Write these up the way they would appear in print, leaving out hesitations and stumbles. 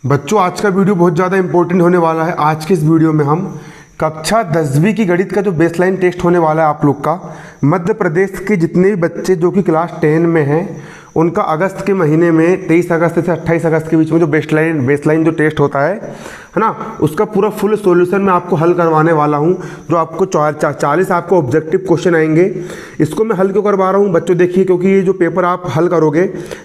बच्चों आज का वीडियो बहुत ज़्यादा इंपॉर्टेंट होने वाला है। आज के इस वीडियो में हम कक्षा 10वीं की गणित का जो बेसलाइन टेस्ट होने वाला है आप लोग का, मध्य प्रदेश के जितने भी बच्चे जो कि क्लास 10 में हैं उनका अगस्त के महीने में 23 अगस्त से 28 अगस्त के बीच में जो बेसलाइन जो टेस्ट होता है ना, उसका पूरा फुल सॉल्यूशन मैं आपको हल करवाने वाला हूं। जो आपको 40 आपको ऑब्जेक्टिव क्वेश्चन आएंगे। इसको मैं हल क्यों करवा रहा हूं बच्चों, देखिए, क्योंकि ये जो पेपर आप हल करोगे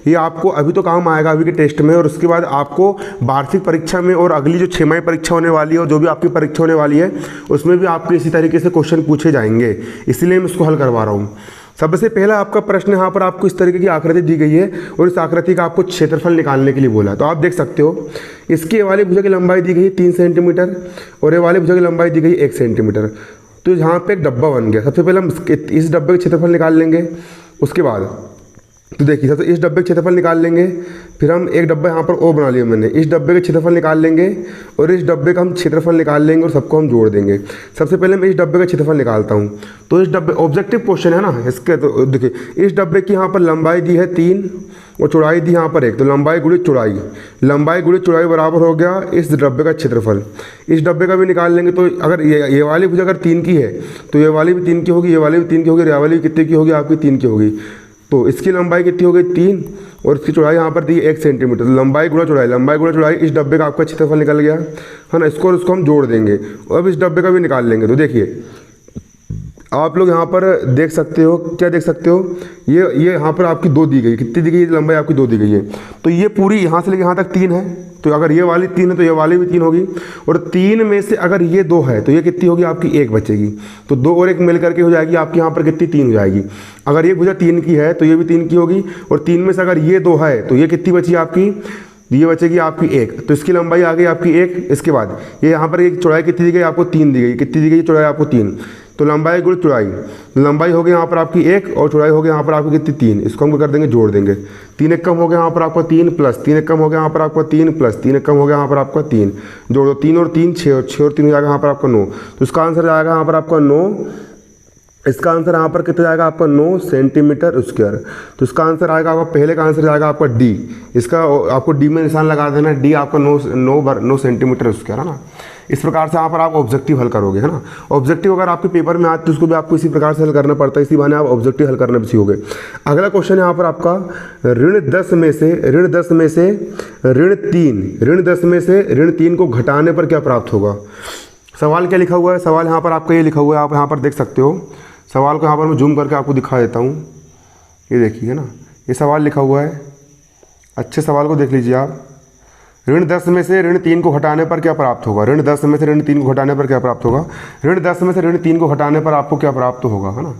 ये आपको अभी तो काम आएगा अभी के टेस्ट में, और उसके बाद आपको वार्षिक परीक्षा में और अगली जो 6 माही परीक्षा होने वाली है और जो भी आपकी परीक्षा होने वाली है उसमें भी आपके इसी तरीके से क्वेश्चन पूछे जाएंगे, इसलिए मैं इसको हल करवा रहा हूँ। सबसे पहला आपका प्रश्न यहाँ पर आपको इस तरीके की आकृति दी गई है और इस आकृति का आपको क्षेत्रफल निकालने के लिए बोला है। तो आप देख सकते हो इसकी ये वाली भुजा की लंबाई दी गई है 3 सेंटीमीटर और ये वाली भुजा की लंबाई दी गई 1 सेंटीमीटर। तो यहाँ पे एक डब्बा बन गया। सबसे पहले हम इस डब्बे का क्षेत्रफल निकाल लेंगे। उसके बाद तो देखिए, सबसे इस डब्बे का क्षेत्रफल निकाल लेंगे, फिर हम एक डब्बा यहाँ पर ओ बना लिया मैंने, इस डब्बे का क्षेत्रफल निकाल लेंगे और इस डब्बे का हम क्षेत्रफल निकाल लेंगे और सबको हम जोड़ देंगे। सबसे पहले मैं इस डब्बे का क्षेत्रफल निकालता हूँ। तो इस डब्बे ऑब्जेक्टिव क्वेश्चन है ना इसके, तो देखिए इस डब्बे की यहाँ पर लंबाई दी है 3 और चौड़ाई दी यहाँ पर 1, तो लंबाई गुणित चौड़ाई बराबर हो गया इस डब्बे का क्षेत्रफल। इस डब्बे का भी निकाल लेंगे। तो अगर ये वाली भुजा अगर 3 की है तो ये वाली भी 3 की होगी, ये वाली भी 3 की होगी, ये वाली भी कितने की होगी आपकी 3 की होगी। तो इसकी लंबाई कितनी हो गई 3 और इसकी चौड़ाई यहाँ पर दी 1 सेंटीमीटर। तो लंबाई गुणा चौड़ाई इस डब्बे का आपका क्षेत्रफल निकल गया है ना। इसको और इसको हम जोड़ देंगे और अब इस डब्बे का भी निकाल लेंगे। तो देखिए आप लोग यहाँ पर देख सकते हो, क्या देख सकते हो, ये यहाँ पर आपकी 2 दी गई, कितनी दी गई लंबाई आपकी 2 दी गई है। तो ये पूरी यहाँ से लेकर यहाँ तक 3 है, तो अगर ये वाली 3 है तो ये वाली भी 3 होगी और 3 में से अगर ये 2 है तो ये कितनी होगी आपकी 1 बचेगी। तो 2 और 1 मिल करके हो जाएगी आपकी यहाँ पर कितनी 3 हो जाएगी। अगर ये भुजा 3 की है तो ये भी 3 की होगी और 3 में से अगर ये 2 है तो ये कितनी बची आपकी, ये बचेगी आपकी 1। तो इसकी लंबाई आ गई आपकी 1। इसके बाद ये यहाँ पर एक चौड़ाई कितनी दी गई आपको 3 दी गई, कितनी दी गई चौड़ाई आपको 3। तो लंबाई गुणित चौड़ाई, लंबाई हो गई यहाँ पर आपकी 1 और चौड़ाई हो गई यहाँ पर आपकी कितनी 3। इसको हम कर देंगे, जोड़ देंगे। 3 एक कम हो गया यहाँ पर आपका 3 प्लस 3 एक कम हो गया यहाँ पर आपका 3 प्लस 3 एक कम हो गया यहाँ पर आपका 3। जोड़ो 3 और 3 6 और 6 और 3 हो जाएगा यहाँ पर आपका 9। तो इसका आंसर आएगा यहाँ पर आपका 9। इसका आंसर यहाँ पर कितना जाएगा आपका 9 सेंटीमीटर स्क्वायर। तो इसका आंसर आएगा आपका, पहले का आंसर जाएगा आपका डी। इसका आपको डी में निशान लगा देना, डी आपका 9 सेंटीमीटर स्क्वायर है ना। इस प्रकार से यहाँ पर आप ऑब्जेक्टिव हल करोगे है ना। ऑब्जेक्टिव अगर आपके पेपर में आते तो उसको भी आपको इसी प्रकार से हल करना पड़ता है, इसी बहाने आप ऑब्जेक्टिव हल करना भी सीखोगे। अगला क्वेश्चन यहाँ पर आपका ऋण 10 में से ऋण 3 को घटाने पर क्या प्राप्त होगा। सवाल क्या लिखा हुआ है, सवाल यहाँ पर आपका ये लिखा हुआ है, आप यहाँ पर देख सकते हो। सवाल को यहाँ पर मैं जूम करके आपको दिखा देता हूँ। ये देखिए है ना, ये सवाल लिखा हुआ है, अच्छे सवाल को देख लीजिए आप। ऋण 10 में से ऋण 3 को घटाने पर क्या प्राप्त होगा। ऋण 10 में से ऋण 3 को घटाने पर क्या प्राप्त होगा। ऋण 10 में से ऋण 3 को घटाने पर आपको क्या प्राप्त होगा है ना।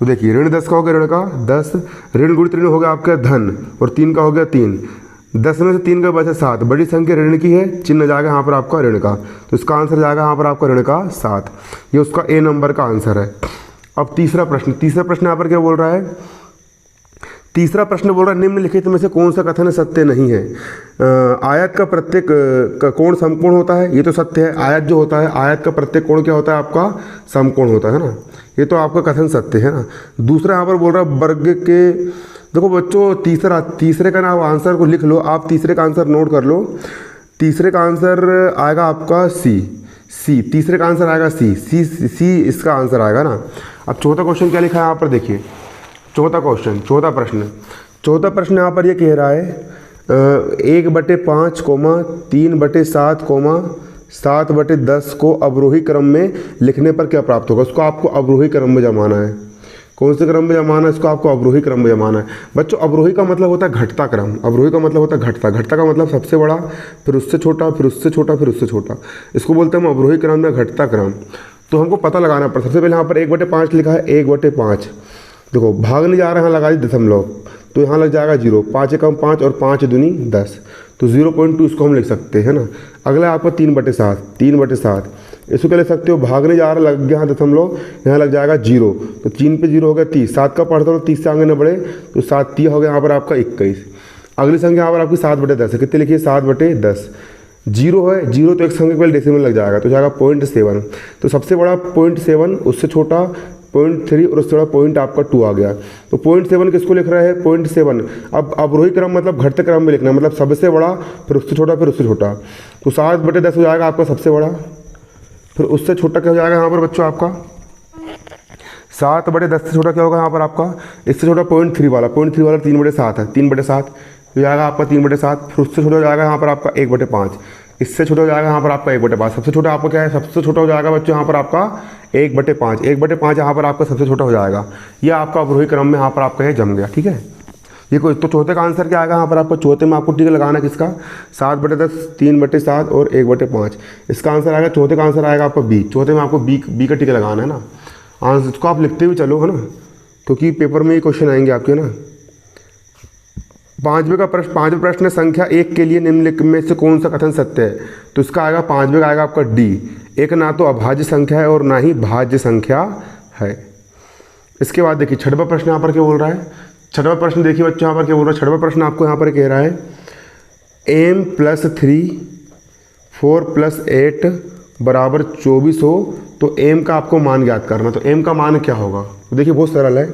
तो देखिए ऋण 10 का हो गया, ऋण का 10, ऋण गुणित ऋण हो गया आपका धन और 3 का हो गया 3। 10 में से 3 का बचा 7, बड़ी संख्या ऋण की है, चिन्ह जाएगा यहाँ पर आपका ऋण का, तो इसका आंसर जाएगा यहाँ पर आपका ऋण का 7। ये उसका ए नंबर का आंसर है। अब तीसरा प्रश्न यहाँ पर क्या बोल रहा है। तीसरा प्रश्न बोल रहा है निम्नलिखित में से कौन सा कथन सत्य नहीं है। आयत का प्रत्येक कोण समकोण होता है, ये तो सत्य है। आयत जो होता है, आयत का प्रत्येक कोण क्या होता है आपका, समकोण होता है ना। ये तो आपका कथन सत्य है ना। दूसरा यहाँ पर बोल रहा है वर्ग के, देखो बच्चों तीसरे का ना आप आंसर को लिख लो, आप तीसरे का आंसर नोट कर लो। तीसरे का आंसर आएगा आपका सी, तीसरे का आंसर आएगा सी इसका आंसर आएगा ना। अब चौथा क्वेश्चन क्या लिखा है यहाँ पर देखिए, चौथा प्रश्न यहाँ पर ये कह रहा है 1/5, 3/7, 7/10 को अवरोही क्रम में लिखने पर क्या प्राप्त होगा। उसको आपको अवरोही क्रम में जमाना है। कौन से क्रम में जमाना है, इसको आपको अवरोही क्रम में जमाना है। बच्चों अवरोही का मतलब होता है घटता क्रम, अवरोही का मतलब होता है घटता का मतलब सबसे बड़ा, फिर उससे छोटा, फिर उससे छोटा, फिर उससे छोटा। इसको बोलते हैं हम अवरोही क्रम में घटता क्रम। तो हमको पता लगाना पड़ता है। सबसे पहले यहाँ पर 1/5 लिखा है, 1/5 देखो भाग नहीं जा रहा है, यहाँ लगा दी दशमलव, तो यहाँ लग जाएगा 0। 5 एकम 5 और 5 दूनी 10, तो 0.2 इसको हम लिख सकते हैं ना। अगला आपका 3/7 इसको क्या लिख सकते हो, भाग नहीं जा रहा, लग गया यहाँ दशमलव, यहाँ लग जाएगा 0, तो 3 पे 0 हो गया 30। 7 का पढ़ते हो 30 से आगे न बढ़े, तो 7 3 हो गया यहाँ पर आपका 21। अगली संख्या यहाँ पर आपकी 7/10 है, कितने लिखिए 7/10। 0 है, 0 तो एक संख्या के पहले डेसिमल लग जाएगा, तो जाएगा 0.7। तो सबसे बड़ा 0.7, उससे छोटा 0.3 और उससे बड़ा पॉइंट आपका 2 आ गया। तो 0.7 किसको लिख रहा है? 0.7। अब अवरोही क्रम मतलब घटते क्रम में लिखना है, मतलब सबसे बड़ा फिर उससे छोटा फिर उससे छोटा। तो 7/10 हो जाएगा आपका सबसे बड़ा, फिर उससे छोटा क्या हो जाएगा यहाँ पर बच्चों आपका? 7/10 से छोटा क्या होगा यहाँ पर आपका? इससे छोटा 0.3 वाला, 0.3 वाला 3/7 है, 3/7 हो जाएगा आपका 3/7। फिर उससे छोटा हो जाएगा यहाँ पर आपका 1/5, इससे छोटा हो जाएगा यहाँ पर आपका 1/5। सबसे छोटा आपका क्या है? सबसे छोटा हो जाएगा बच्चों यहाँ पर आपका 1/5, 1/5 यहाँ पर आपका सबसे छोटा हो जाएगा। ये आपका अवरोही क्रम में यहाँ पर आपका ये जम गया, ठीक है। ये कोई तो चौथे का आंसर क्या आएगा यहाँ पर आपको? चौथे में आपको टिक लगाना किसका? 7/10, 3/7 और 1/5। इसका आंसर आएगा, चौथे का आंसर आएगा आपका बी। चौथे में आपको बी का टिक लगाना है ना। आंसर इसको आप लिखते हुए चलो, है ना, क्योंकि पेपर में ये क्वेश्चन आएंगे आपके ना। पांचवें प्रश्न, संख्या 1 के लिए निम्नलिखित में से कौन सा कथन सत्य है? तो इसका आएगा पांचवें का आएगा आपका डी। एक ना तो अभाज्य संख्या है और ना ही भाज्य संख्या है। इसके बाद देखिए छठवां प्रश्न यहाँ पर क्या बोल रहा है? छठवां प्रश्न देखिए बच्चों यहाँ पर क्या बोल रहा है? छठवां प्रश्न आपको यहाँ पर कह रहा है m+3 4+8 बराबर 24 हो तो m का आपको मान ज्ञात करना। तो m का मान क्या होगा? तो देखिए बहुत सरल है।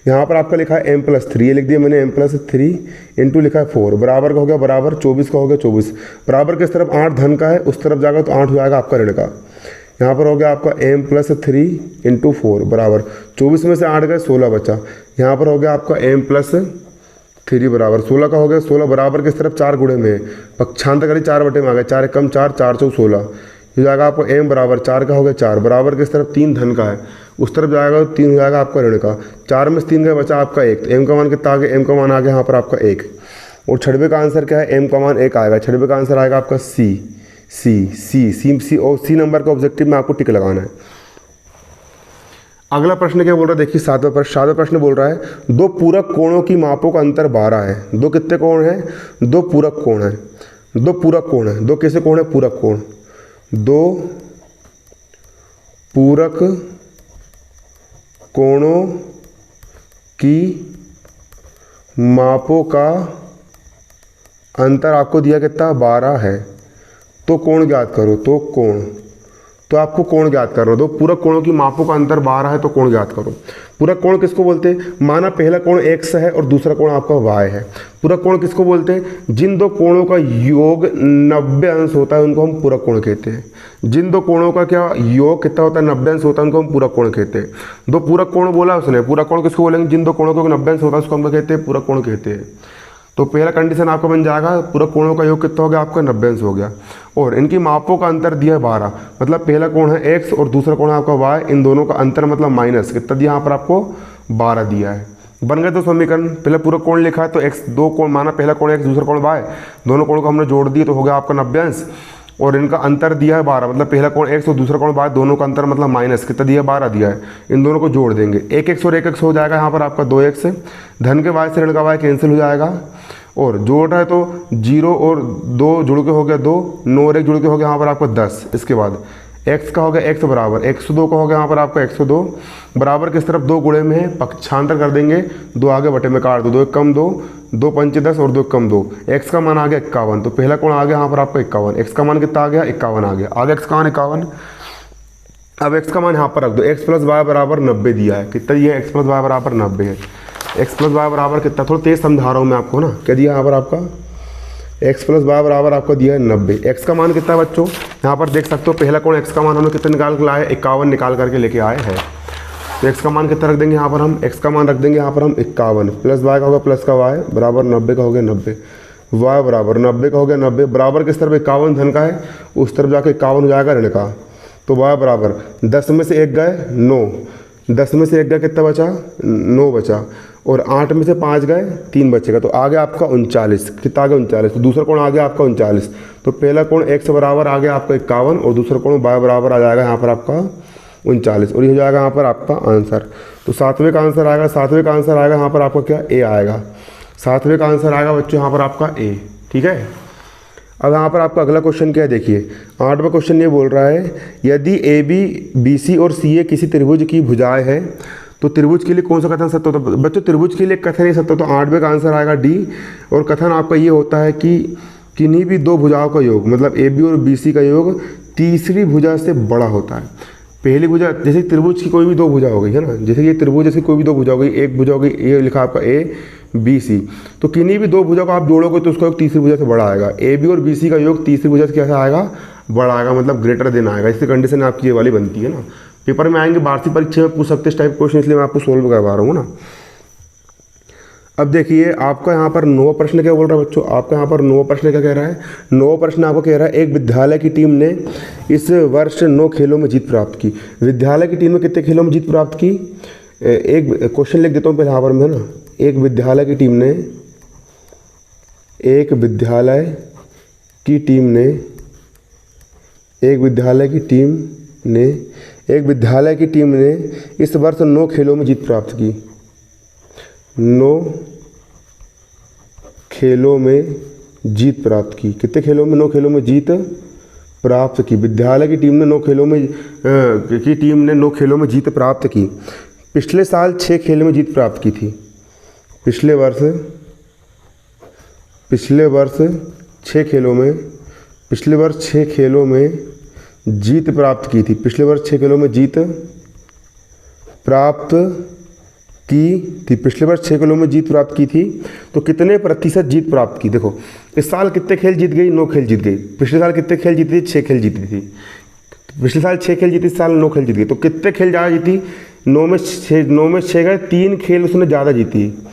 यहाँ पर आपका लिखा है m+3, ये लिख दिया मैंने m+3 इंटू लिखा है 4 बराबर का हो गया बराबर 24 का हो गया 24। बराबर किस तरफ? 8 धन का है, उस तरफ जाएगा तो 8 हो जाएगा आपका ऋण का। यहाँ पर हो गया आपका m+3 इंटू 4 बराबर 24 में से 8 गए 16 बचा। यहाँ पर हो गया आपका m+3 बराबर 16 का हो गया 16 बराबर किस तरफ? 4 गुणे में, पक्षांतर करिए 4 बटे में आ गया, 4 एकम 4, 4 चौक 16 हो जाएगा आपको m बराबर 4 का हो गया 4 बराबर किस तरफ? 3 धन का है, उस तरफ जाएगा तो 3 हो जाएगा आपका ऋण का। 4 में से 3 गए बचा आपका 1। तो m का मान कितना आ गया? m का मान आ गया यहाँ पर आपका 1। और छठवें का आंसर क्या है? m का मान 1 आएगा। छठवें का आंसर आएगा आपका सी और सी नंबर का ऑब्जेक्टिव में आपको टिक लगाना है। अगला प्रश्न क्या बोल रहा है? देखिए सातवां प्रश्न बोल रहा है 2 पूरक कोणों की मापों का अंतर 12 है। 2 कितने कोण हैं? 2 पूरक कोण है। 2 पूरक कोण है। 2 कैसे कोण है? पूरक कोण। 2 पूरक कोणों की मापों का अंतर आपको दिया कितना? 12 है। तो कोण ज्ञात करो। तो कोण, तो आपको कोण ज्ञात करना। 2 पूरक कोणों की मापों का अंतर 12 है तो कोण ज्ञात करो। पूरक कोण किसको बोलते हैं? माना पहला कोण x है और दूसरा कोण आपका y है। पूरक कोण किसको बोलते हैं? जिन 2 कोणों का योग 90 अंश होता है उनको हम पूरक कोण कहते हैं। जिन 2 कोणों का क्या योग कितना होता है? 90 अंश होता है, उनको हम पूरक कोण कहते हैं। 2 पूरक कोण बोला उसने। पूरक कोण किसको बोलेंगे? जिन 2 कोणों का 90 अंश होता है उसको हम कहते हैं पूरक कोण कहते हैं। तो पहला कंडीशन आपका बन जाएगा पूरक कोणों का योग कितना हो गया? आपका 90 अंश हो गया। और इनकी मापों का अंतर दिया है 12, मतलब पहला कोण है x और दूसरा कोण है आपका y। इन दोनों का अंतर मतलब माइनस कितना दिया यहाँ पर आपको? 12 दिया है। बन गए तो समीकरण। पहले पूरक कोण लिखा है तो x, 2 कोण माना पहला कोण x दूसरा कोण y, दोनों कोणों को हमने जोड़ दिए तो हो गया आपका 90 अंश। और इनका अंतर दिया है 12, मतलब पहला कोण x और दूसरा कोण y, दोनों का अंतर मतलब माइनस कितना दिया है? 12 दिया है। इन दोनों को जोड़ देंगे, 1x और 1x हो जाएगा यहाँ पर आपका 2x। धन के y से ऋण का y कैंसिल हो जाएगा। और जोड़ रहा है तो 0 और 2 जुड़ के हो गया 2, 9 और 1 जुड़ के हो गया यहाँ पर आपका 10। इसके बाद x का हो गया x बराबर 102 का हो गया यहाँ पर आपका 102 बराबर किस तरफ? 2 गुणे में है, पक्षांतर कर देंगे, 2 आगे बटे में काट दो, 2 एकम 2, 2 पंचे 10 और 2 एकम 2। x का मान आ गया 51। तो पहला कोण आ गया यहाँ पर आपका 51। x का मान कितना आ गया? 51 आ गया। आगे x का मान 51। अब x का मान यहाँ पर रख दो। x + y बराबर 90 दिया है। कितना दिया है? x + y बराबर 90 है। x + y बराबर कितना? थोड़ा तेज समझा रहा हूँ मैं आपको ना। क्या दिया यहाँ पर आपका? x + y बराबर आपको दिया है 90। x का मान कितना है बच्चों? यहाँ पर देख सकते हो पहला कोण x का मान हमने कितना निकाल के लाए? 51 निकाल करके लेके आए हैं। तो x का मान कितना रख देंगे यहाँ पर हम? x का मान रख देंगे यहाँ पर हम 51 प्लस y का होगा प्लस का y बराबर 90 का हो गया 90। y बराबर 90 का हो गया 90 बराबर किस तरफ? 51 धन का है, उस तरफ जाके 51 हो जाएगा ऋण का। तो y बराबर 10 में से 1 गए 9, 10 में से 1 गया कितना बचा? 9 बचा। और 8 में से 5 गए 3 बचेगा। तो आ गया आपका 39। कितना आ गया? 39। तो दूसरा कोण आ गया आपका 39। तो पहला कोण x बराबर आ गया आपका 51 और दूसरा कोण y बराबर आ जाएगा यहाँ पर आपका 39। और ये हो जाएगा यहाँ पर आपका आंसर। तो सातवें का आंसर आएगा, सातवें का आंसर आएगा यहाँ पर आपका क्या? ए आएगा। सातवें का आंसर आएगा बच्चों यहाँ पर आपका ए। ठीक है। अब यहाँ पर आपका अगला क्वेश्चन क्या है? देखिए 8वां क्वेश्चन ये बोल रहा है यदि ए बी बी सी और सी ए किसी त्रिभुज की भुजाएं है तो त्रिभुज के लिए कौन सा कथन सत्य होता है? बच्चों त्रिभुज के लिए कथन ही सत्य होता है। 8वें का आंसर आएगा डी। और कथन आपका ये होता है कि किन्हीं भी 2 भुजाओं का योग, मतलब ए बी और बी सी का योग तीसरी भुजा से बड़ा होता है। पहली भुजा जैसे त्रिभुज की कोई भी दो भुजा हो गई है ना, जैसे ये त्रिभुज जैसे कोई भी दो भुजा हो गई, एक भुजा हो गई ये लिखा आपका ए बी सी, तो किन्हीं भी दो भुजा को आप जोड़ोगे तो उसका योग तीसरी भुजा से बड़ा आएगा। ए बी और बी सी का योग तीसरी भुजा से कैसे आएगा, बड़ा आएगा, मतलब ग्रेटर देन आएगा। इसकी कंडीशन आपकी ये वाली बनती है ना। पेपर में आएंगे, वार्षिक परीक्षा में पूछ सकते इस टाइप क्वेश्चन, इसलिए मैं आपको सोल्व करवा रहा हूँ ना। अब देखिए आपका यहाँ पर 9वां प्रश्न क्या बोल रहा है बच्चों, आपका यहाँ पर 9वां प्रश्न क्या कह रहा है। 9वां प्रश्न आपको कह रहा है एक विद्यालय की टीम ने इस वर्ष 9 खेलों में जीत प्राप्त की। विद्यालय की टीम ने कितने खेलों में जीत प्राप्त की, एक क्वेश्चन लिख देता हूँ पहले यहाँ पर मैं ना। एक विद्यालय की टीम ने एक विद्यालय की टीम ने इस वर्ष 9 खेलों में जीत प्राप्त की। 9 खेलों में जीत प्राप्त की। कितने खेलों में, 9 खेलों में जीत प्राप्त की। विद्यालय की टीम ने 9 खेलों में जीत प्राप्त की। पिछले साल 6 खेलों में जीत प्राप्त की थी। पिछले वर्ष 6 खेलों में जीत प्राप्त की थी। पिछले वर्ष 6 खेलों में जीत प्राप्त की थी। तो कितने प्रतिशत जीत प्राप्त की। देखो इस साल कितने खेल जीत गई, 9 खेल जीत गई। पिछले साल कितने खेल जीती थी, 6 खेल जीती थी। पिछले साल 6 खेल जीती, इस साल 9 खेल जीत गई। तो कितने खेल ज़्यादा जीती, 9 में 6 गए, 3 खेल उसने ज़्यादा जीती।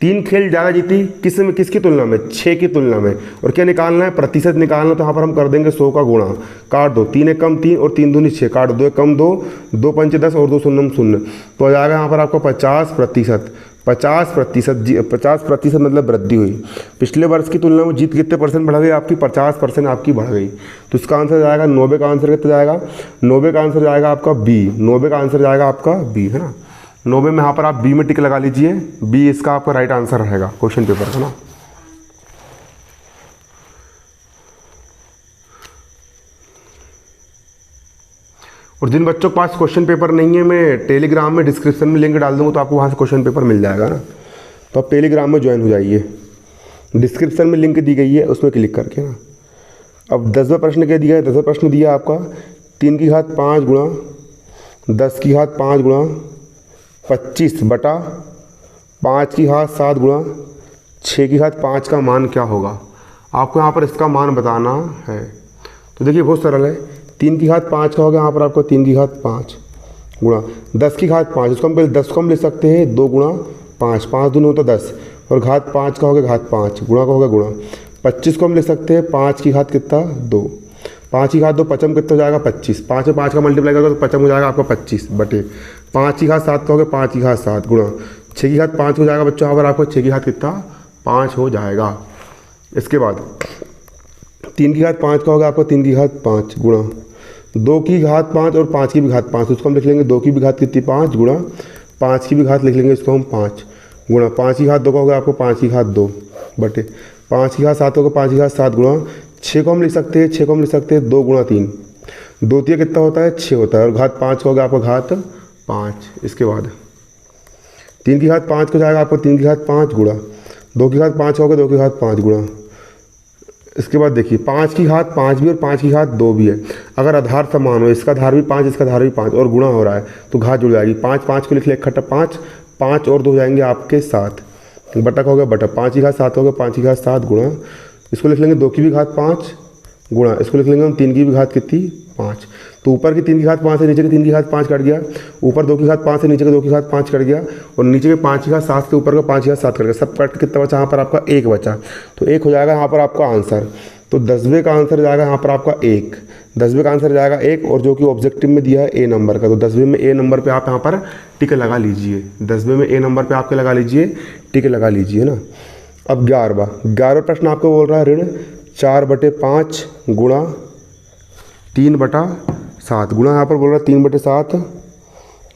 3 खेल ज़्यादा जीती किसकी तुलना में, 6 की तुलना में। और क्या निकालना है, प्रतिशत निकालना। तो यहाँ पर हम कर देंगे 100 का गुणा, काट दो, 3 एक कम 3 और 3 दूनी 6, काट 2 एक कम 2, 2 पंचे 10 और 2 शून्य 0। तो आ जाएगा यहाँ पर आपको 50%। 50% मतलब वृद्धि हुई। पिछले वर्ष की तुलना में जीत कितने परसेंट बढ़ गई आपकी, 50% आपकी बढ़ गई। तो इसका आंसर जाएगा 90 का आंसर कितना जाएगा, 90 का आंसर जाएगा आपका बी। 90 का आंसर जाएगा आपका बी, है ना। 90 में यहाँ पर आप बी में टिक लगा लीजिए, बी इसका आपका राइट आंसर रहेगा क्वेश्चन पेपर का ना। और जिन बच्चों के पास क्वेश्चन पेपर नहीं है, मैं टेलीग्राम में डिस्क्रिप्शन में लिंक डाल दूंगा, तो आपको वहाँ से क्वेश्चन पेपर मिल जाएगा ना। तो आप टेलीग्राम में ज्वाइन हो जाइए, डिस्क्रिप्शन में लिंक दी गई है, उसमें क्लिक करके ना। अब 10वां प्रश्न क्या दिया है, 10वां प्रश्न दिया आपका 3 की घात 5 गुणा 10 की घात 5 गुणा 25 बटा 5 की घात 7 गुणा 6 की घात 5 का मान क्या होगा। आपको यहाँ पर इसका मान बताना है। तो देखिए बहुत सरल है। 3 की घात 5 का होगा यहाँ पर आपको 3 की घात 5 गुणा 10 की घात 5, इसको हम पहले 10 को हम ले सकते हैं 2 गुणा 5, 5 दूनी होता 10, और घात 5 का होगा घात 5, गुणा का होगा गुणा। 25 को हम ले सकते हैं 5 की घात कितना 2, 5 की घात 2, पचम कितना हो जाएगा 25, 5 में 5 का मल्टीप्लाई करोगे तो पचम हो जाएगा आपका 25 बटे 5 की घात 7 का होगा 5 की घात 7 गुणा 6 की घात 5 हो जाएगा बच्चों। यहाँ पर आपको 6 की घात कितना 5 हो जाएगा। इसके बाद 3 की घात 5 का होगा आपको 3 की घात 5 गुणा 2 की घात 5 और 5 की भी घात 5, उसको हम लिख लेंगे 2 की भी घात कितनी 5 गुणा 5 की भी घात लिख लेंगे, इसको हम 5 गुणा 5 की घात 2 का होगा आपको 5 की घात 2 बटे 5 की घात 7 होगा 5 की घात 7 गुणा 6 को हम लिख सकते हैं 2 गुणा 3, 2 3 कितना होता है 6 होता है, और घात 5 का होगा आपको घात 5। इसके बाद 3 की घात 5 को जाएगा आपको 3 की घात 5 गुणा 2 की घात 5 होगा 2 की घात 5 गुणा। इसके बाद देखिए 5 की घात 5 भी और 5 की घात 2 भी है। अगर आधार समान हो, इसका आधार भी 5 इसका आधार भी 5 और गुणा हो रहा है, तो घात जुड़ जाएगी। 5 5 को लिख ले इकट्ठा 5 5 और 2 हो जाएंगे आपके 7, बटा का हो गया बटा 5 की घात 7 हो गया 5 की घात 7 गुणा, इसको लिख लेंगे 2 की भी घात 5 गुणा, इसको लिख लेंगे हम 3 की भी घात कितनी 5। तो ऊपर की 3 की घात 5 से नीचे की 3 की घात 5 कट गया, ऊपर 2 की घात 5 से नीचे के 2 की घात 5 कट गया, और नीचे के 5 की घात 7 से ऊपर का 5 की घात 7 कट गया। सब कट कितना बचा यहाँ पर आपका 1 बचा, तो 1 हो जाएगा यहाँ पर आपका आंसर। तो 10वें का आंसर जाएगा यहाँ पर आपका 1, 10वें का आंसर जाएगा 1, और जो कि ऑब्जेक्टिव में दिया है ए नंबर का। तो 10वें में ए नंबर पे आप यहाँ पर टिक लगा लीजिए, 10वें में ए नंबर पे आपके लगा लीजिए, टिक लगा लीजिए ना। अब 11वां प्रश्न आपको बोल रहा है ऋण 4/5 गुणा 3/7 गुणा यहाँ पर बोल रहा है 3/7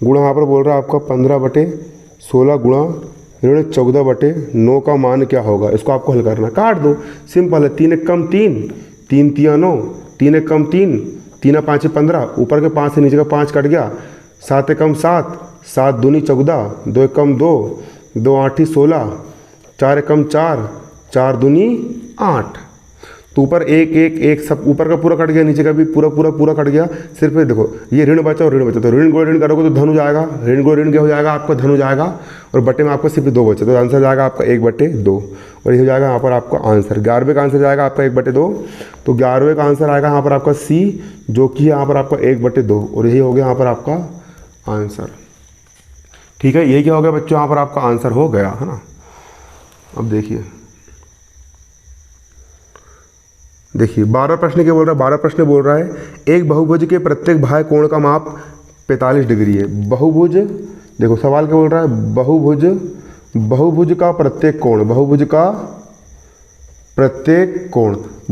गुणा यहाँ पर बोल रहा है आपका 15/16 गुणा ऋण 14/9 का मान क्या होगा। इसको आपको हल करना, काट दो, सिंपल है। 3 एक कम 3, 3 3 9, 3 एक कम 3, 3 5 15, ऊपर के 5 से नीचे का 5 कट गया, 7 एक कम 7, 7 दूनी 14, 2 एक कम 2, 2 8 16, 4 एक कम 4, 4 दूनी 8। तो ऊपर एक एक एक सब ऊपर का पूरा कट गया, नीचे का भी पूरा पूरा पूरा कट गया। सिर्फ देखो ये ऋण बचा और ऋण बचा, तो ऋण को ऋण करोगे तो धन हो जाएगा, ऋण को ऋण क्या हो जाएगा आपका धन हो जाएगा, और बटे में आपको सिर्फ 2 बचे, तो आंसर जाएगा आपका 1/2। और ये हो जाएगा यहाँ पर आपका आंसर 11वें का आंसर जाएगा आपका 1/2। तो 11वें का आंसर आएगा यहाँ पर आपका सी, जो कि यहाँ पर आपका 1/2, और यही हो गया यहाँ पर आपका आंसर। ठीक है, ये क्या हो गया बच्चों, यहाँ पर आपका आंसर हो गया है ना। अब देखिए 12 प्रश्न क्या बोल रहा है, 12 प्रश्न बोल रहा है एक बहुभुज के प्रत्येक बाह्य कोण का माप 45 डिग्री है। बहुभुज, देखो सवाल क्या बोल रहा है, बहुभुज का प्रत्येक कोण,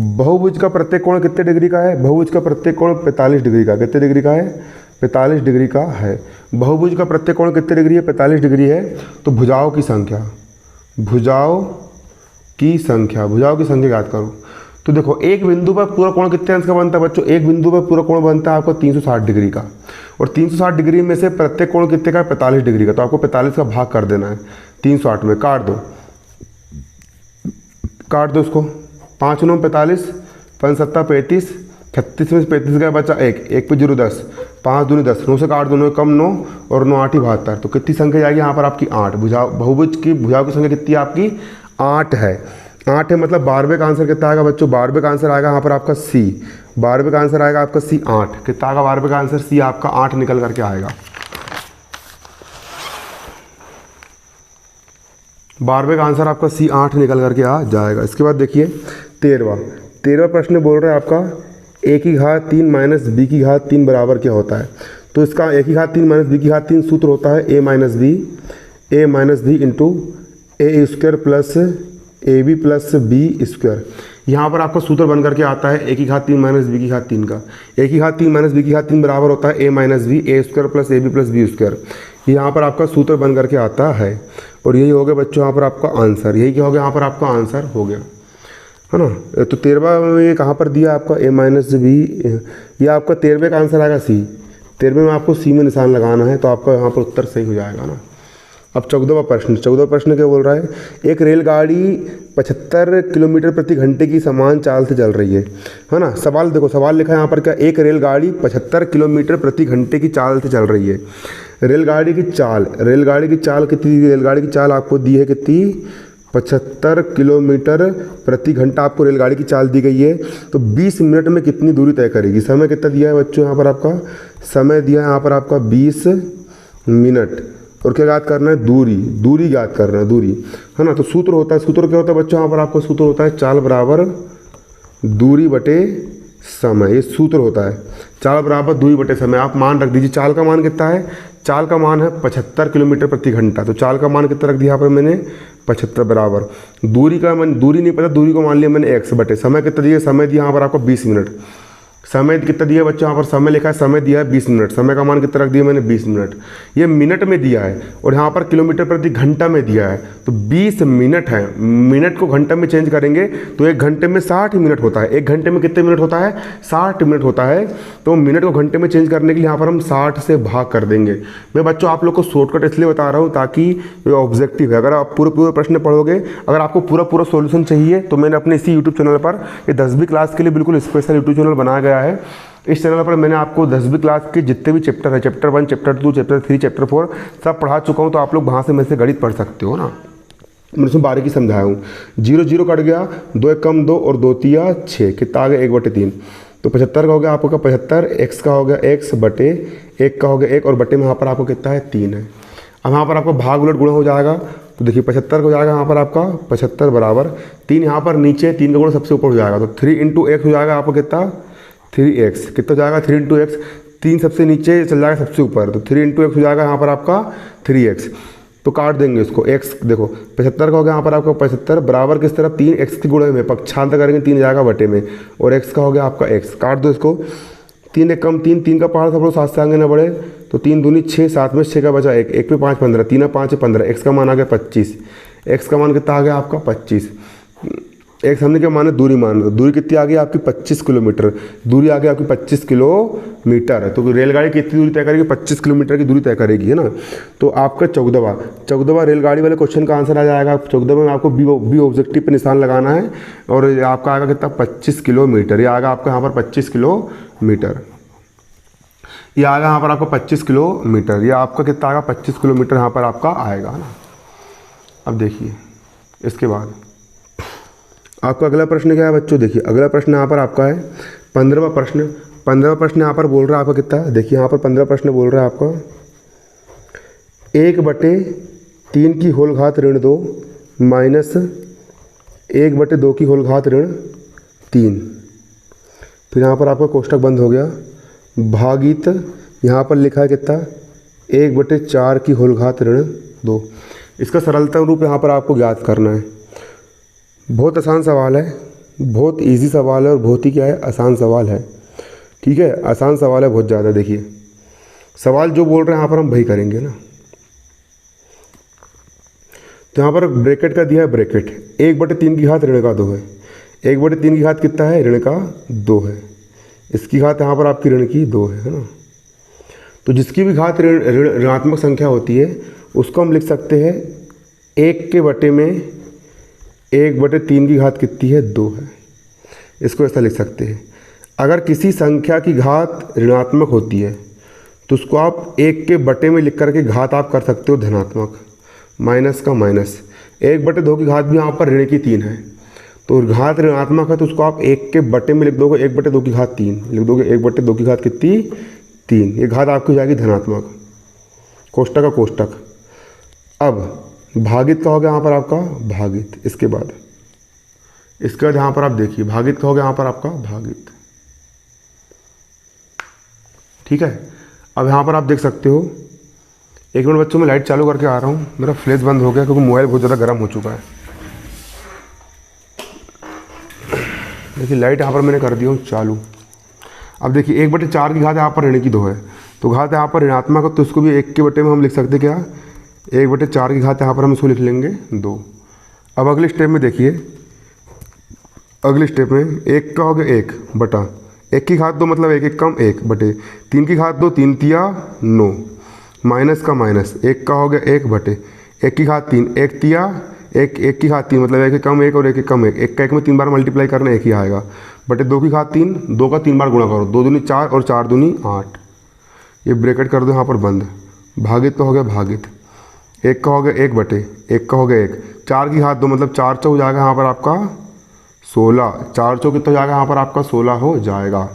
बहुभुज का प्रत्येक कोण कितने डिग्री का है, बहुभुज का प्रत्येक कोण 45 डिग्री का, कितने डिग्री का है, 45 डिग्री का है। बहुभुज का प्रत्येक कोण कितने डिग्री है, 45 डिग्री है। तो भुजाओं की संख्या याद करो। तो देखो एक बिंदु पर पूरा कोण कितने अंश का बनता है बच्चों, एक बिंदु पर पूरा कोण बनता है आपको 360 डिग्री का, और 360 डिग्री में से प्रत्येक कोण कितने का है, 45 डिग्री का। तो आपको 45 का भाग कर देना है 360 में, काट दो इसको, 5 9 45, 5 7 35, 36 में 35 का बचा 1 पे 0 10, 5 दूनी 10, 9 से काट दो, 9 कम 9 और 9 8 72। तो कितनी संख्या जाएगी यहाँ पर आपकी 8। बहुभुज की भुजाओं की संख्या कितनी है आपकी 8 है। 8 है मतलब 12वें का आंसर कितना आएगा बच्चों, 12वें का आंसर आएगा यहाँ पर आपका सी, 12वें का आंसर आएगा आपका सी 8। कितना आएगा 12वें का आंसर, सी आपका 8 निकल करके आएगा। 12वें का आंसर आपका सी 8 निकल करके आ जाएगा। इसके बाद देखिए 13वां प्रश्न बोल रहा है आपका a की घात 3 माइनस बी की घात 3 बराबर क्या होता है। तो इसका a की घात 3 माइनस बी की घात 3 सूत्र होता है a minus B into A square plus A B plus B square. यहाँ पर आपका सूत्र बन करके आता है a की घात 3 माइनस बी की घात 3 का, a की घात 3 माइनस बी की घात 3 बराबर होता है a minus B A square plus A B plus B square. यहाँ पर आपका सूत्र बन करके आता है, और यही हो गया बच्चों यहाँ पर आपका आंसर। यही क्या हो गया, यहाँ पर आपका आंसर हो गया है ना। तो 13वां में ये कहाँ पर दिया आपका a माइनस बी, ये आपका 13वें का आंसर आएगा सी। 13वें में आपको सी में निशान लगाना है, तो आपका यहाँ पर उत्तर सही हो जाएगा ना। अब 14वां प्रश्न क्या बोल रहा है, एक रेलगाड़ी 75 किलोमीटर प्रति घंटे की समान चाल से चल रही है ना। सवाल देखो, सवाल लिखा है यहाँ पर क्या, एक रेलगाड़ी 75 किलोमीटर प्रति घंटे की चाल से चल रही है। रेलगाड़ी की चाल कितनी, रेलगाड़ी की चाल आपको दी है कितनी, 75 किलोमीटर प्रति घंटा आपको रेलगाड़ी की चाल दी गई है। तो 20 मिनट में कितनी दूरी तय करेगी। समय कितना दिया है बच्चों, यहाँ पर आपका समय दिया है यहाँ पर आपका 20 मिनट। और क्या याद करना है, दूरी याद करना है, दूरी है ना। तो सूत्र होता है, सूत्र क्या होता है बच्चों, यहाँ पर आपको सूत्र होता है चाल बराबर दूरी बटे समय। ये सूत्र होता है चाल बराबर दूरी बटे समय। आप मान रख दीजिए, चाल का मान कितना है, चाल का मान है 75 किलोमीटर प्रति घंटा। तो चाल का मान कितना रख दिया यहाँ पर मैंने 75 बराबर दूरी का मान, दूरी नहीं पता, दूरी को मान लिया मैंने x बटे समय कितना दिया, समय दिया यहाँ पर आपको 20 मिनट। समय कितना दिया बच्चों, यहाँ पर समय लिखा है, समय दिया है 20 मिनट। समय का मान कितना रख दिया मैंने 20 मिनट। ये मिनट में दिया है और यहाँ पर किलोमीटर प्रति घंटा में दिया है। तो 20 मिनट है, मिनट को घंटा में चेंज करेंगे तो एक घंटे में 60 मिनट होता है। एक घंटे में कितने मिनट होता है, 60 मिनट होता है। तो मिनट को घंटे में चेंज करने के लिए यहाँ पर हम 60 से भाग कर देंगे। मैं बच्चों आप लोग को शॉर्टकट इसलिए बता रहा हूँ ताकि ये ऑब्जेक्टिव है। अगर आप पूरे प्रश्न पढ़ोगे, अगर आपको पूरा सॉल्यूशन चाहिए तो मैंने अपने इसी यूट्यूब चैनल पर ये 10वीं क्लास के लिए बिल्कुल स्पेशल यूट्यूब चैनल बनाया गया है। इस चैनल पर मैंने आपको 10वीं क्लास के जितने भी चैप्टर है, चैप्टर 1, चैप्टर 2, चैप्टर 3, चैप्टर 4 सब पढ़ा चुका हूँ। तो आप लोग वहाँ से मेरे से गणित पढ़ सकते हो ना। मैंने उसमें बारीकी समझाया हूँ। 0 0 कट गया, 2 1 कम 2 और 2 3 6, कितना आ गया 1/3। तो 75 का हो गया आपका 75, x का हो गया x बटे 1 का हो गया 1 और बटे में यहाँ पर आपको कितना है 3 है। अब यहाँ पर आपका भाग उलट गुणा हो जाएगा। तो देखिए 75 का हो जाएगा यहाँ पर आपका 75 बराबर 3, यहाँ पर नीचे 3 का गुणा सबसे ऊपर हो जाएगा। तो 3 × x हो जाएगा आपको कितना 3x, कितना जाएगा 3 × x, 3 सबसे नीचे चल जाएगा सबसे ऊपर। तो 3 × x हो जाएगा यहाँ पर आपका 3x। तो काट देंगे इसको, x देखो 75 का हो गया यहाँ पर आपका 75 बराबर किस तरफ 3x के गुणे में पक्षांतर करेंगे 3 जाएगा बटे में, और x का हो गया आपका x। काट दो इसको, 3 1 कम 3, 3 का पहाड़ सब लोग 7 से आगे ना बढ़े। तो 3 दूनी 6, 7 में 6 का बचा 1, 1 पे 5 15, 3 5 15, x का मान आ गया 25। x का मान कितना आ गया आपका 25। एक्स हमने क्या माना, दूरी मान लो। दूरी कितनी आ गई आपकी 25 किलोमीटर, दूरी आ गई आपकी 25 किलोमीटर। तो रेलगाड़ी कितनी दूरी तय करेगी, 25 किलोमीटर की दूरी तय करेगी, है ना। तो आपका 14वां रेलगाड़ी वाले क्वेश्चन का आंसर आ जाएगा। 14वें में आपको बी ऑब्जेक्टिव पे निशान लगाना है और ये आपका आएगा कितना, 25 किलोमीटर। ये आएगा आपका यहाँ पर 25 किलोमीटर, ये आएगा यहाँ पर आपका 25 किलोमीटर। ये आपका कितना आएगा, 25 किलोमीटर यहाँ पर आपका आएगा ना। अब देखिए इसके बाद आपका अगला प्रश्न क्या है बच्चों, देखिए अगला प्रश्न यहाँ पर आपका है 15वां प्रश्न। 15वां प्रश्न यहाँ पर बोल रहा है आपका कितना, देखिए यहाँ पर 15 प्रश्न बोल रहा है आपका 1/3 की होल घात ऋण 2 माइनस 1/2 की होल घात ऋण 3। फिर यहाँ पर आपका कोष्टक बंद हो गया, भागित यहाँ पर लिखा है कितना, 1/4 की होल घात ऋण 2। इसका सरलतम रूप यहाँ पर आपको ज्ञात करना है। बहुत आसान सवाल है, बहुत इजी सवाल है और बहुत ही क्या है, आसान सवाल है। ठीक है, आसान सवाल है बहुत ज़्यादा। देखिए सवाल जो बोल रहे हैं यहाँ पर हम वही करेंगे ना। तो यहाँ पर ब्रैकेट का दिया है, ब्रैकेट 1/3 की घात ऋण का 2 है। 1/3 की घात कितना है, ऋण का 2 है। इसकी घात यहाँ पर आपकी ऋण की 2 है ना। तो जिसकी भी घात ऋणात्मक संख्या होती है उसको हम लिख सकते हैं 1/3 की घात कितनी है, 2 है। इसको ऐसा लिख सकते हैं। अगर किसी संख्या की घात ऋणात्मक होती है तो उसको आप 1 में लिख करके घात आप कर सकते हो धनात्मक, माइनस का माइनस। 1/2 की घात भी यहाँ पर ऋण की 3 है, तो घात ऋणात्मक है तो उसको आप 1 में लिख दोगे, 1/2 की घात 3 लिख दोगे। 1/2 की घात कितनी, 3। ये घात आपकी हो जाएगी धनात्मक, कोष्टक का कोष्टक। अब भागित का हो गया यहाँ पर आपका भागित। इसके बाद यहाँ पर आप देखिए भागित का हो गया यहाँ पर आपका भागित। ठीक है, अब यहाँ पर आप देख सकते हो, एक मिनट बच्चों मैं लाइट चालू करके आ रहा हूँ, मेरा फ्लैश बंद हो गया क्योंकि मोबाइल बहुत ज़्यादा गर्म हो चुका है। देखिए लाइट यहाँ पर मैंने कर दी हूँ चालू। अब देखिए 1/4 की घात यहाँ पर ऋण की 2 है, तो घात यहाँ पर ऋणात्मक है तो उसको भी 1 में हम लिख सकते क्या, 1/4 की घात यहाँ पर हम इसको लिख लेंगे 2। अब अगले स्टेप में देखिए, अगले स्टेप में 1 का हो गया 1 बटा 1 की घात 2 मतलब 1 कम 1/3 की घात 2 3 तिया 9 माइनस का माइनस 1 का हो गया 1/1 की घात 3 1 तिया 1 की घात 3 मतलब 1 कम 1 और 1 कम 1 का 1 में 3 बार मल्टीप्लाई करना 1 ही आएगा, बटे 2 की घात 3 2 का 3 बार गुणा करो, 2 दूनी 4 और 4 दूनी 8। ये ब्रैकेट कर दो यहाँ पर बंद। भागित का हो गया भागित, 1 का हो गया 1/1 का हो गया 1, 4 की घात 2 मतलब 4 चौक हो जाएगा यहाँ पर आपका 16, 4 चौक कितना हो जाएगा यहाँ पर आपका 16 हो जाएगा।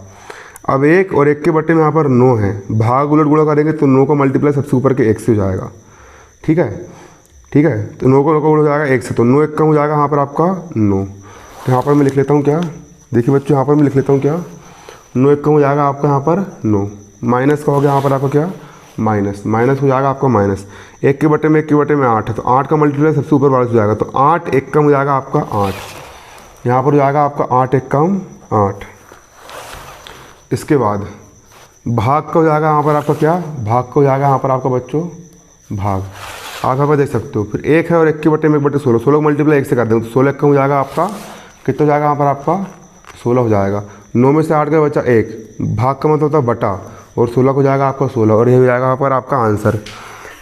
अब 1 और 1 के बटे में यहाँ पर 9 है, भाग उलट गुणा करेंगे तो 9 का मल्टीप्लाई सबसे ऊपर के 1 से हो जाएगा। ठीक है, ठीक है, तो 9 का हो जाएगा 1 से, तो 9 1 कम हो जाएगा यहाँ पर आपका 9। तो यहाँ पर मैं लिख लेता हूँ क्या, देखिए बच्चों यहाँ पर मैं लिख लेता हूँ क्या, 9 1 कम हो जाएगा आपका यहाँ पर 9, माइनस का हो गया यहाँ पर आपका क्या माइनस, माइनस हो जाएगा आपका माइनस 1 के बटे में 8 है, तो 8 का मल्टीप्लाई सबसे ऊपर वाला हो जाएगा, तो 8 1 कम हो जाएगा आपका 8, यहाँ पर हो जाएगा आपका 8 1 कम 8। इसके बाद भाग का हो जाएगा यहाँ पर आपका क्या, भाग का हो जाएगा यहाँ पर आपका बच्चों भाग, आप यहाँ पर देख सकते हो। फिर 1 है और 1 के बटे में 1/16, 16 का मल्टीप्लाई 1 से कर देंगे तो 16 1 कम हो जाएगा आपका कितना हो जाएगा यहाँ पर आपका 16 हो जाएगा। 9 में से 8 का बचा 1, भाग का मतलब होता है बटा, और 16 को जाएगा आपका 16, और ये हो जाएगा यहाँ पर आपका आंसर।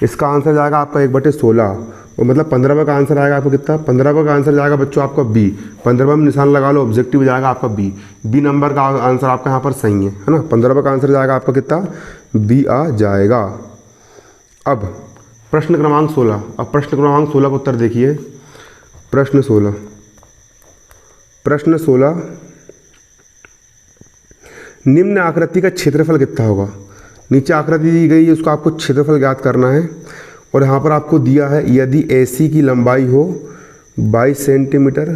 इसका आंसर जाएगा आपका 1/16, और मतलब 15वां का आंसर आएगा आपको कितना, 15वां का आंसर जाएगा बच्चों आपका बी। 15वां में निशान लगा लो, ऑब्जेक्टिव जाएगा आपका बी। बी नंबर का आंसर आपका यहाँ पर सही है ना। 15वां का आंसर जाएगा आपका कितना, बी आ जाएगा। अब प्रश्न क्रमांक 16, अब प्रश्न क्रमांक 16 का उत्तर देखिए। प्रश्न 16, निम्न आकृति का क्षेत्रफल कितना होगा। नीचे आकृति दी गई है, उसका आपको क्षेत्रफल ज्ञात करना है, और यहाँ पर आपको दिया है यदि AC की लंबाई हो 22 सेंटीमीटर,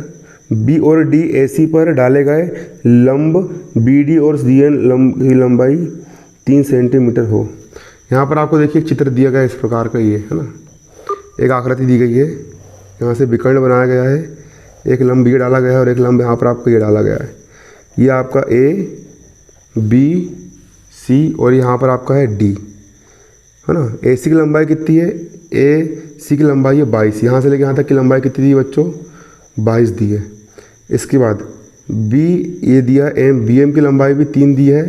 B और D AC पर डाले गए लंब BD और CN की लंबाई 3 सेंटीमीटर हो। यहाँ पर आपको देखिए चित्र दिया गया है इस प्रकार का, ये है ना, एक आकृति दी गई है, यहाँ से विकर्ण बनाया गया है, एक लंब ये डाला गया है और एक लंब यहाँ पर आपको ये डाला गया है। ये आपका A B C और यहाँ पर आपका है D, है ना। AC की लंबाई कितनी है, AC की लंबाई है 22, यहाँ से लेकर यहाँ तक की लंबाई कितनी दी बच्चों 22 दी है। इसके बाद बी ये दिया एम, बी एम की लंबाई भी 3 दी है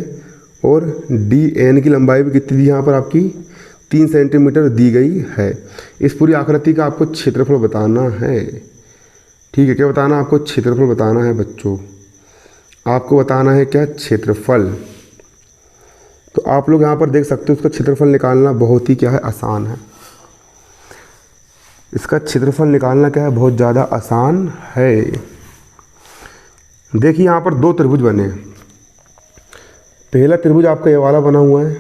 और डी एन की लंबाई भी कितनी दी है यहाँ पर आपकी 3 सेंटीमीटर दी गई है। इस पूरी आकृति का आपको क्षेत्रफल बताना है। ठीक है, क्या बताना है आपको? क्षेत्रफल बताना है बच्चों, आपको बताना है क्या? क्षेत्रफल। तो आप लोग यहाँ पर देख सकते हो इसका क्षेत्रफल निकालना बहुत ही क्या है, आसान है। इसका क्षेत्रफल निकालना क्या है, बहुत ज़्यादा आसान है। देखिए यहाँ पर 2 त्रिभुज बने हैं। पहला त्रिभुज आपका ये वाला बना हुआ है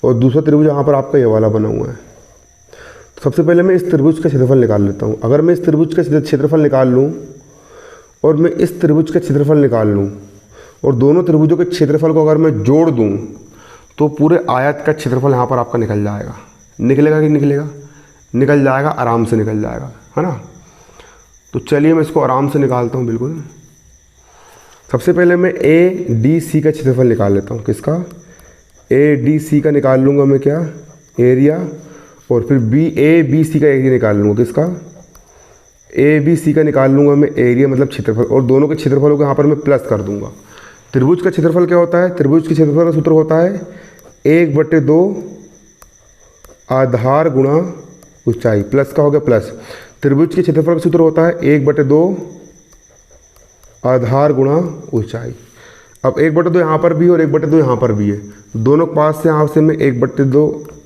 और दूसरा त्रिभुज यहाँ पर आपका ये वाला बना हुआ है। तो सबसे पहले मैं इस त्रिभुज का क्षेत्रफल निकाल लेता हूँ। अगर मैं इस त्रिभुज का क्षेत्रफल निकाल लूँ और मैं इस त्रिभुज का क्षेत्रफल निकाल लूँ और दोनों त्रिभुजों के क्षेत्रफल को अगर मैं जोड़ दूँ तो पूरे आयत का क्षेत्रफल यहाँ पर आपका निकल जाएगा। निकलेगा कि निकलेगा? निकल जाएगा, आराम से निकल जाएगा, है ना। तो चलिए मैं इसको आराम से निकालता हूँ बिल्कुल। सबसे पहले मैं ए डी सी का क्षेत्रफल निकाल लेता हूँ। किसका? ए डी सी का निकाल लूँगा मैं क्या? एरिया। और फिर बी ए बी सी का एरिया निकाल लूँगा। किसका? ए बी सी का निकाल लूँगा मैं एरिया मतलब क्षेत्रफल, और दोनों के क्षेत्रफलों को यहाँ पर मैं प्लस कर दूँगा। त्रिभुज का क्षेत्रफल क्या होता है? त्रिभुज के क्षेत्रफल का सूत्र होता है 1/2 आधार गुणा ऊंचाई। प्लस का हो गया प्लस। त्रिभुज के क्षेत्रफल का सूत्र होता है 1/2 आधार गुणा ऊंचाई। अब 1/2 यहाँ पर भी और 1/2 यहाँ पर भी है, दोनों के पास से यहाँ से मैं 1/2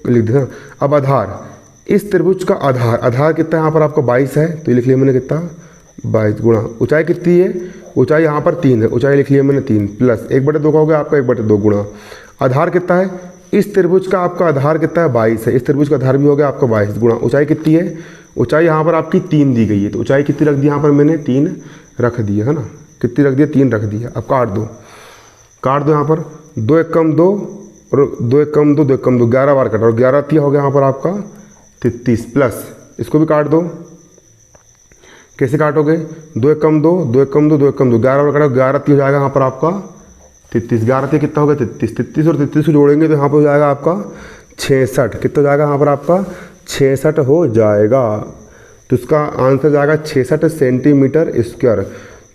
लिख दिया। अब आधार, इस त्रिभुज का आधार, आधार कितना है यहाँ पर आपका 22 है, तो ये लिख लिया मैंने कितना 22 गुणा ऊंचाई कितनी है? ऊंचाई यहाँ पर 3 है, ऊंचाई लिख लिया मैंने 3 प्लस 1/2 का हो गया आपका 1/2 गुणा आधार कितना है? इस त्रिभुज का आपका आधार कितना है? 22 है। इस त्रिभुज का आधार भी हो गया आपका 22 गुणा ऊंचाई कितनी है? ऊंचाई यहाँ पर आपकी 3 दी गई है, तो ऊंचाई कितनी रख दी यहाँ पर मैंने? 3 रख दी है ना। कितनी रख दिया? 3 रख दिया। अब काट दो, काट दो। यहाँ पर 2 एकम 2 और 2 एकम 2, 2 एकम 2, 11 बार कटा और 11 तिया हो गया यहाँ पर आपका 33 प्लस इसको भी काट दो। कैसे काटोगे? 2 एकम 2, 2 एकम 2, 2 एकम 2, 11 बार कटा, 11 तिया हो जाएगा यहाँ पर आपका 33। 11 तिया कितना हो गया? 33। 33 और 33 को जोड़ेंगे तो यहाँ पर हो जाएगा आपका 66। कितना हो जाएगा यहाँ पर आपका? 66 हो जाएगा। तो इसका आंसर जाएगा 66 सेंटीमीटर स्क्वायर।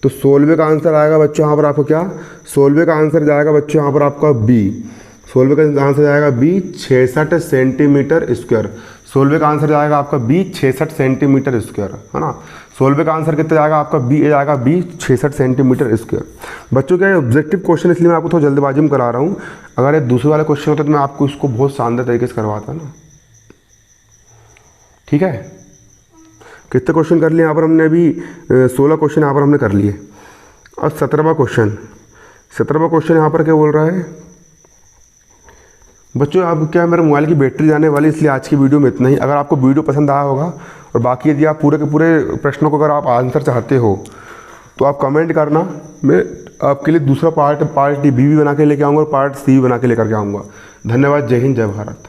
तो 16वें का आंसर आएगा बच्चों यहाँ पर आपको क्या? 16वें का आंसर जाएगा बच्चों यहाँ पर आपका बी। 16वें का आंसर जाएगा बी 66 सेंटीमीटर स्क्वायर। 16वें का आंसर जाएगा आपका बी 66 सेंटीमीटर स्क्वायर, है ना। 16वें का आंसर कितना जाएगा आपका? बी जाएगा बी 66 सेंटीमीटर स्क्वायर। बच्चों क्या ऑब्जेक्टिव क्वेश्चन, इसलिए मैं आपको थोड़ा जल्दबाजी में करा रहा हूँ। अगर ये दूसरे वाला क्वेश्चन होता तो मैं आपको इसको बहुत शानदार तरीके से करवाता ना। ठीक है, कितने क्वेश्चन कर लिए यहाँ पर हमने? अभी 16 क्वेश्चन यहाँ पर हमने कर लिए। अब 17वां क्वेश्चन। 17वां क्वेश्चन यहाँ पर क्या बोल रहा है बच्चों? अब क्या मेरे मोबाइल की बैटरी जाने वाली, इसलिए आज की वीडियो में इतना ही। अगर आपको वीडियो पसंद आया होगा और बाकी यदि आप पूरे के पूरे प्रश्नों को अगर आप आंसर चाहते हो तो आप कमेंट करना। मैं आपके लिए दूसरा पार्ट बी भी बना के लेके आऊँगा और पार्ट सी भी बना के लेकर के आऊँगा। धन्यवाद। जय हिंद, जय भारत।